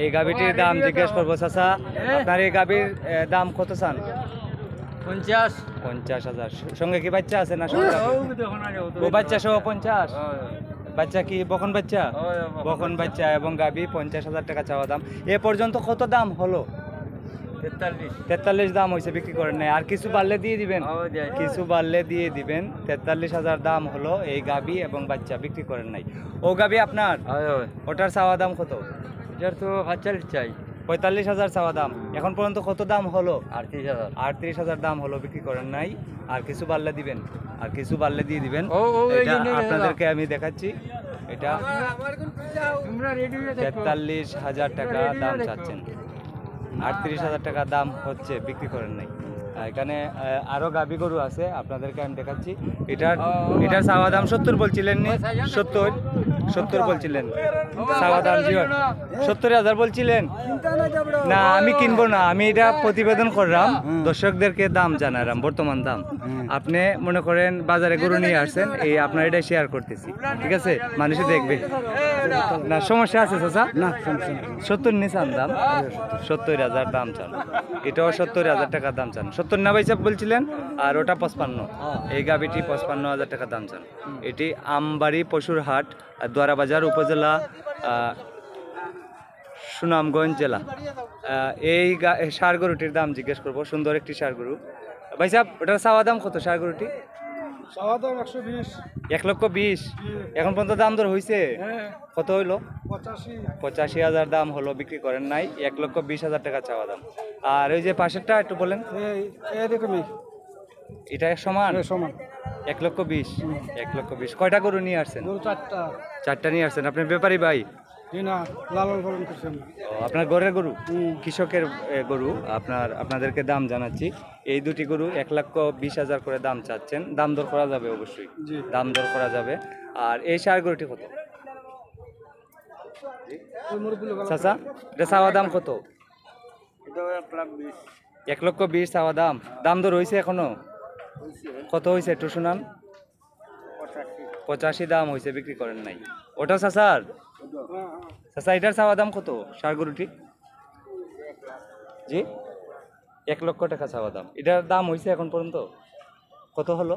এই গাভীটির দাম জিজ্ঞেস করবো। চাচা, আপনার এই গাভীর দাম কত চান? 50,000। সঙ্গে কি বাচ্চা আছে না? ও বাচ্চা সহ 50। বাচ্চা কি বকন বাচ্চা? বকন বাচ্চা এবং গাভী। 50,000 টাকা চাওয়া দাম। এ পর্যন্ত কত দাম হলো? 43 দাম হয়েছে, বিক্রি করেন নাই। আর কিছু বাড়লে দিয়ে দিবেন? কিছু বাড়লে দিয়ে দিবেন। 43,000 দাম হলো এই গাভী এবং বাচ্চা, বিক্রি করেন নাই। ও গাভী আপনার? ওটার চাওয়া দাম কত? এটার তো 45 চাই। 45,000 চাওয়া দাম। এখন পর্যন্ত কত দাম হলো? 38,000। 38,000 দাম হলো, বিক্রি করেন নাই। আর কিছু বাড়লে দিবেন? আর কিছু বাড়লে দিয়ে দিবেন। এটা আপনাদেরকে আমি দেখাচ্ছি। এটা 43,000 টাকা দাম চাচ্ছেন। 38,000 টাকা দাম হচ্ছে, বিক্রি করেন নাই। এখানে আরো গাভী গরু আছে, আপনাদেরকে আমি দেখাচ্ছি। এটার চাওয়া দাম 70 বলছিলেন নি? 70 বলছিলেন চাওয়া দাম। 70,000 বলছিলেন না? আমি কিনবো না, আমি এটা প্রতিবেদন করলাম, দর্শকদেরকে দাম জানালাম, বর্তমান দাম। আপনি মনে করেন বাজারে গরু নিয়ে আসছেন, এই আপনার এটা শেয়ার করতেছি, ঠিক আছে? মানুষই দেখবে না, সমস্যা আছে চাচা? না, 70 নিচান দাম? 70,000 দাম চান। এটাও 70,000 টাকা দাম চান। 70 না ভাই সাহেব বলছিলেন? আর ওটা 55। এই গাভীটি 55,000 টাকা দাম চান। এটি আমবাড়ি পশুর হাট, দোয়ারাবাজার উপজেলা, সুনামগঞ্জ জেলা। এই ষাঁড় গরুটির দাম জিজ্ঞেস করবো। সুন্দর একটি ষাঁড় গরু। ভাই সাহেব, ওটার চাওয়া দাম কত ষাঁড় গরুটি? 1,20,000। এখন পর্যন্ত দাম দর হয়েছে? কত হইলো? 85,000 দাম হলো, বিক্রি করেন নাই। 1,20,000 টাকা চাওয়া দাম। আর ওই যে পাশেরটা একটু বলেন। এটা সমান? 1,20,000। 1,20,000। কয়টা গরু নিয়ে আসছেন? 4টা নিয়ে আসছেন। আপনি ব্যাপারী ভাই? আপনার ঘরের গরু? কৃষকের গরু। আপনাদেরকে দাম জানাচ্ছি। এই দুটি গরু 1,20,000 করে দাম চাচ্ছেন। দাম দর করা যাবে অবশ্যই, দাম দর করা যাবে। আর এই ষাঁড় গরুটি কত চাচা? এটা চাওয়া দাম কত? 1,20,000 চাওয়া দাম। দাম দর হয়েছে এখনো? কত হয়েছে একটু শুনান। 85 দাম হয়েছে, বিক্রি করেন নাই। ওটা চাচার? চাচা, এটার চাওয়া দাম কত ষাঁড় গরুটি? জি, 1,00,000 টাকা চাওয়া দাম। এটার দাম হয়েছে এখন পর্যন্ত? কত হলো?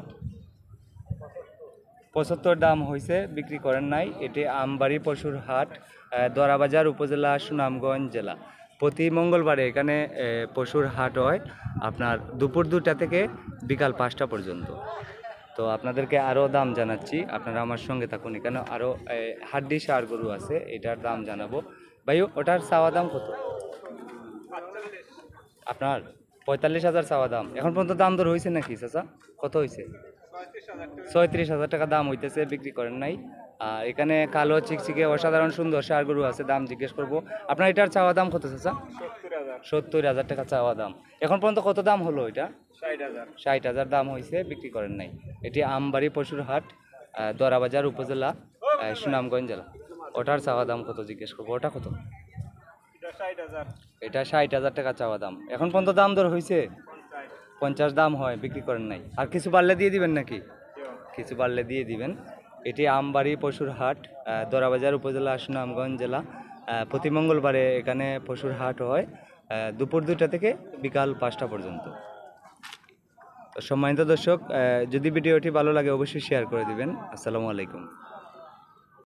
75 দাম হয়েছে, বিক্রি করেন নাই। এটি আমবাড়ি পশুর হাট, দোয়ারাবাজার উপজেলা, সুনামগঞ্জ জেলা। প্রতি মঙ্গলবারে এখানে পশুর হাট হয়, আপনার দুপুর 2টা থেকে বিকাল 5টা পর্যন্ত। তো আপনাদেরকে আরও দাম জানাচ্ছি, আপনারা আমার সঙ্গে থাকুন। এখানে আরও হাড্ডি ষাঁড় গরু আছে, এটার দাম জানাবো। ভাই, ওটার চাওয়া দাম কত আপনার? 45,000 চাওয়া দাম। এখন পর্যন্ত দাম দর হয়েছে নাকি চাচা? কত হয়েছে? 36,000 টাকা দাম হইতেছে, বিক্রি করেন নাই। আর এখানে কালো চিকচিকে অসাধারণ সুন্দর ষাঁড় গরু আছে, দাম জিজ্ঞেস করবো। আপনার এটার চাওয়া দাম কত চাচা? 70,000 টাকা চাওয়া দাম। এখন পর্যন্ত কত দাম হলো? এটা 60,000 দাম হয়েছে, বিক্রি করেন নাই। এটি আমবাড়ি পশুর হাট, দোয়ারাবাজার উপজেলা, সুনামগঞ্জ জেলা। ওটার চাওয়া দাম কত জিজ্ঞেস করবো। ওটা কত? এটা 60,000 টাকা চাওয়া দাম। এখন পর্যন্ত দাম দর হয়েছে? 50 দাম হয়, বিক্রি করেন নাই। আর কিছু বাড়লে দিয়ে দিবেন নাকি? কিছু বাড়লে দিয়ে দিবেন। এটি আমবাড়ি পশুর হাট, দোয়ারাবাজার উপজেলা, সুনামগঞ্জ জেলা। প্রতি মঙ্গলবারে এখানে পশুর হাট হয়, দুপুর 2টা থেকে বিকাল 5টা পর্যন্ত। তো সম্মানিত দর্শক, যদি ভিডিওটি ভালো লাগে অবশ্যই শেয়ার করে দিবেন। আসসালামু আলাইকুম।